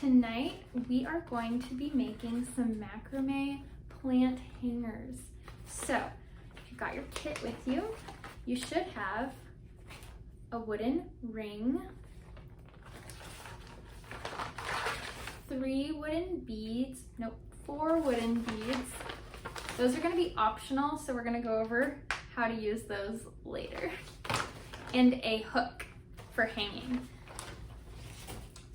Tonight we are going to be making some macrame plant hangers. So if you've got your kit with you, you should have a wooden ring, 4 wooden beads. Those are going to be optional, so we're going to go over how to use those later. And a hook for hanging.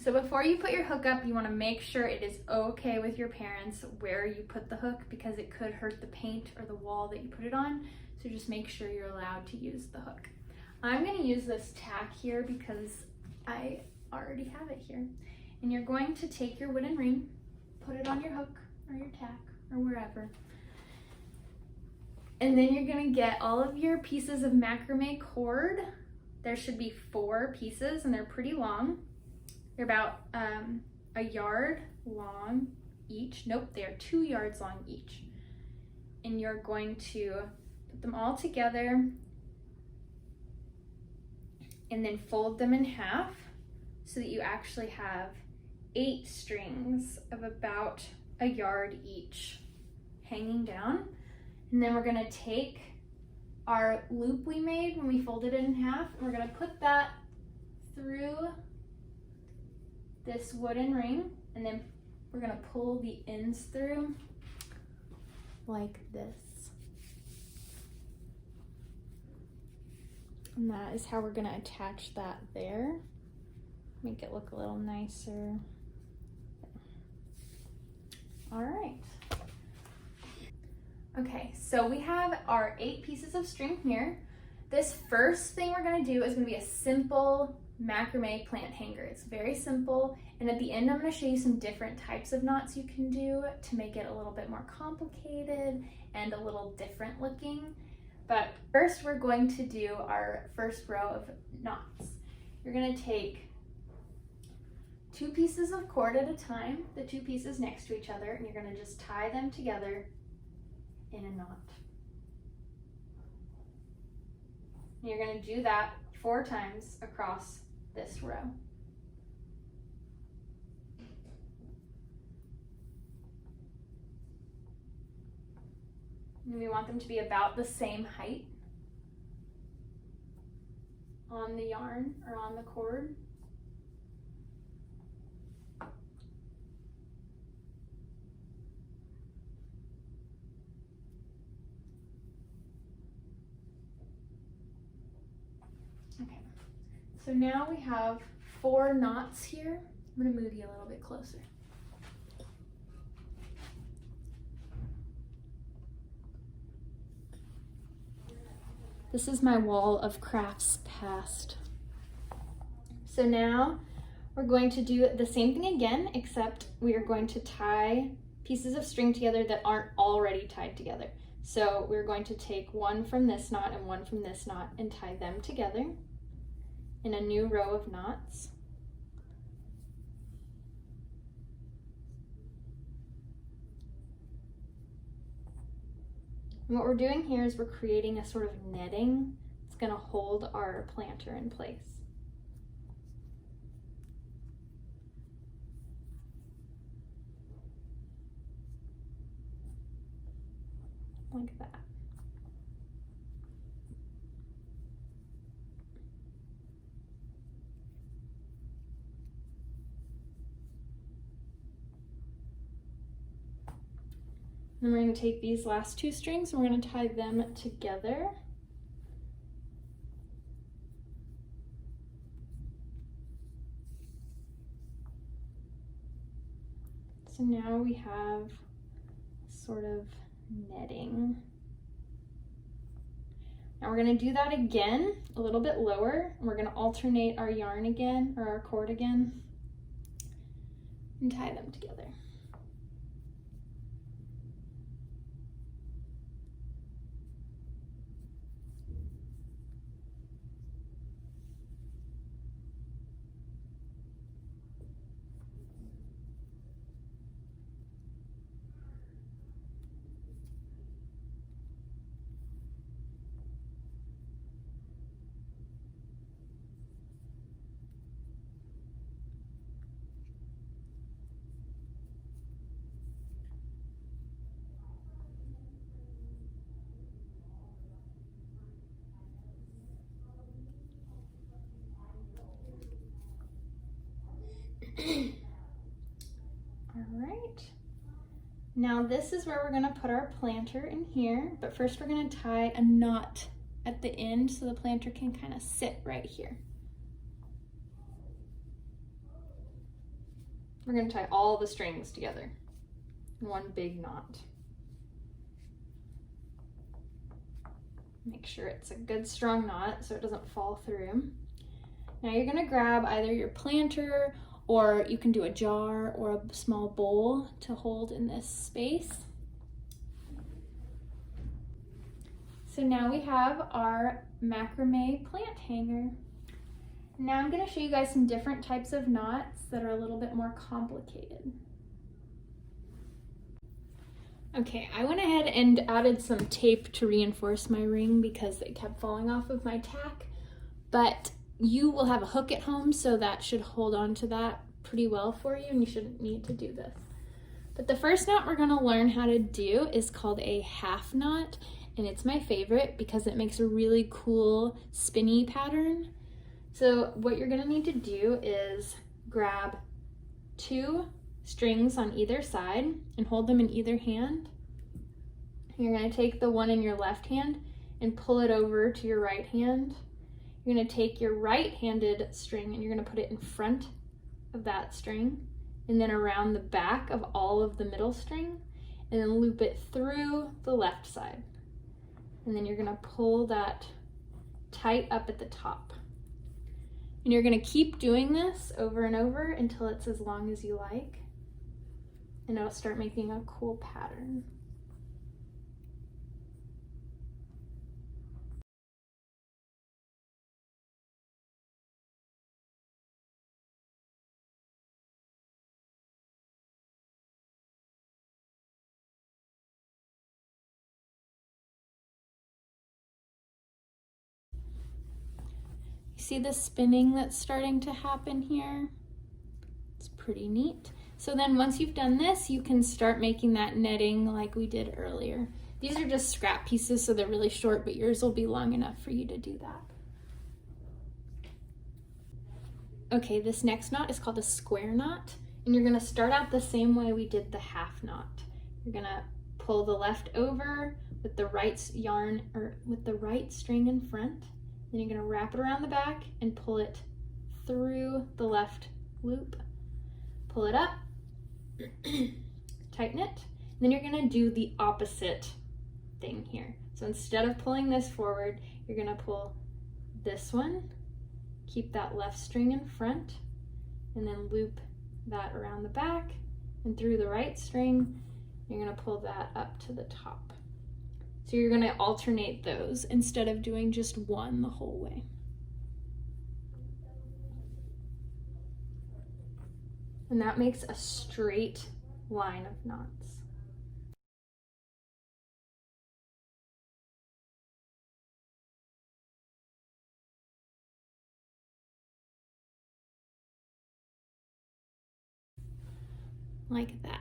So before you put your hook up, you want to make sure it is okay with your parents where you put the hook, because it could hurt the paint or the wall that you put it on. So just make sure you're allowed to use the hook. I'm going to use this tack here because I already have it here. And you're going to take your wooden ring, put it on your hook or your tack or wherever. And then you're going to get all of your pieces of macrame cord. There should be 4 pieces and they're pretty long. They're about a yard long each. Nope, they are 2 yards long each. And you're going to put them all together and then fold them in half so that you actually have 8 strings of about a yard each hanging down. And then we're gonna take our loop we made when we folded it in half, and we're gonna put that through this wooden ring, and then we're gonna pull the ends through like this. And that is how we're gonna attach that there. Make it look a little nicer. All right. Okay, so we have our 8 pieces of string here. This first thing we're gonna do is gonna be a simple macrame plant hanger. It's very simple, and at the end I'm going to show you some different types of knots you can do to make it a little bit more complicated and a little different looking. But first we're going to do our first row of knots. You're going to take 2 pieces of cord at a time, the 2 pieces next to each other, and you're going to just tie them together in a knot. And you're going to do that 4 times across this row. And we want them to be about the same height on the yarn or on the cord. Okay. So now we have 4 knots here. I'm going to move you a little bit closer. This is my wall of crafts past. So now we're going to do the same thing again, except we are going to tie pieces of string together that aren't already tied together. So we're going to take 1 from this knot and 1 from this knot and tie them together in a new row of knots. And what we're doing here is we're creating a sort of netting. It's going to hold our planter in place. Like that. Then we're going to take these last 2 strings and we're going to tie them together. So now we have sort of netting. Now we're going to do that again, a little bit lower, and we're going to alternate our yarn again, or our cord again, and tie them together. All right. Now this is where we're gonna put our planter in here, but first we're gonna tie a knot at the end so the planter can kind of sit right here. We're gonna tie all the strings together in one big knot. Make sure it's a good strong knot so it doesn't fall through. Now you're gonna grab either your planter, or you can do a jar or a small bowl to hold in this space. So now we have our macrame plant hanger. Now I'm going to show you guys some different types of knots that are a little bit more complicated. Okay, I went ahead and added some tape to reinforce my ring because it kept falling off of my tack, but you will have a hook at home, so that should hold on to that pretty well for you, and you shouldn't need to do this. But the first knot we're going to learn how to do is called a half knot, and it's my favorite because it makes a really cool spinny pattern. So what you're going to need to do is grab 2 strings on either side and hold them in either hand. You're going to take the one in your left hand and pull it over to your right hand. You're going to take your right-handed string and you're going to put it in front of that string and then around the back of all of the middle string, and then loop it through the left side. And then you're going to pull that tight up at the top. And you're going to keep doing this over and over until it's as long as you like, and it'll start making a cool pattern. See the spinning that's starting to happen here? It's pretty neat. So then once you've done this, you can start making that netting like we did earlier. These are just scrap pieces, so they're really short, but yours will be long enough for you to do that. Okay, this next knot is called a square knot, and you're gonna start out the same way we did the half knot. You're gonna pull the left over with the right yarn, or with the right string in front. Then you're gonna wrap it around the back and pull it through the left loop. Pull it up, tighten it, and then you're gonna do the opposite thing here. So instead of pulling this forward, you're gonna pull this one, keep that left string in front, and then loop that around the back and through the right string. You're gonna pull that up to the top. So you're gonna alternate those instead of doing just one the whole way. And that makes a straight line of knots. Like that.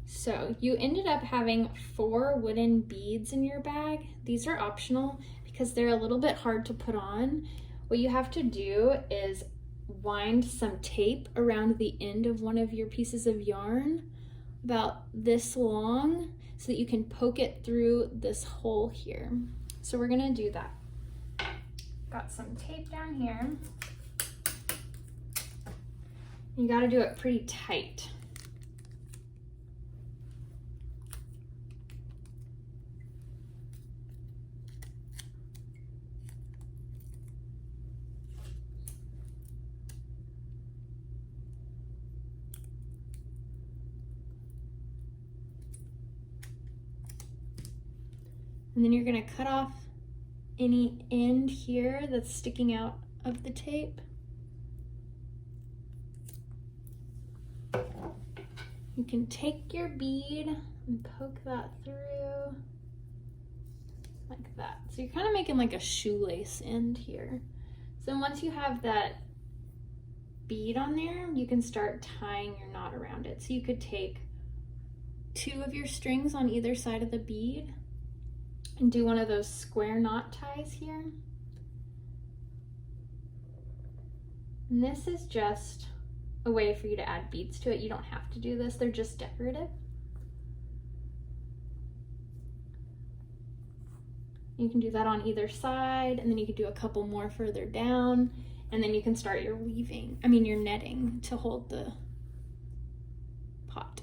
So you ended up having 4 wooden beads in your bag. These are optional because they're a little bit hard to put on. What you have to do is wind some tape around the end of one of your pieces of yarn about this long so that you can poke it through this hole here. So we're gonna do that. Got some tape down here. You gotta do it pretty tight. And then you're gonna cut off any end here that's sticking out of the tape. You can take your bead and poke that through like that. So you're kind of making like a shoelace end here. So once you have that bead on there, you can start tying your knot around it. So you could take 2 of your strings on either side of the bead and do one of those square knot ties here. And this is just a way for you to add beads to it. You don't have to do this, they're just decorative. You can do that on either side, and then you could do a couple more further down, and then you can start your your netting to hold the pot.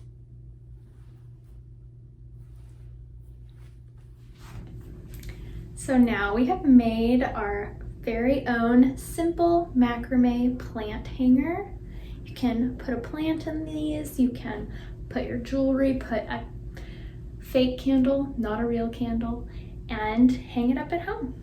So now we have made our very own simple macrame plant hanger. You can put a plant in these, you can put your jewelry, put a fake candle, not a real candle, and hang it up at home.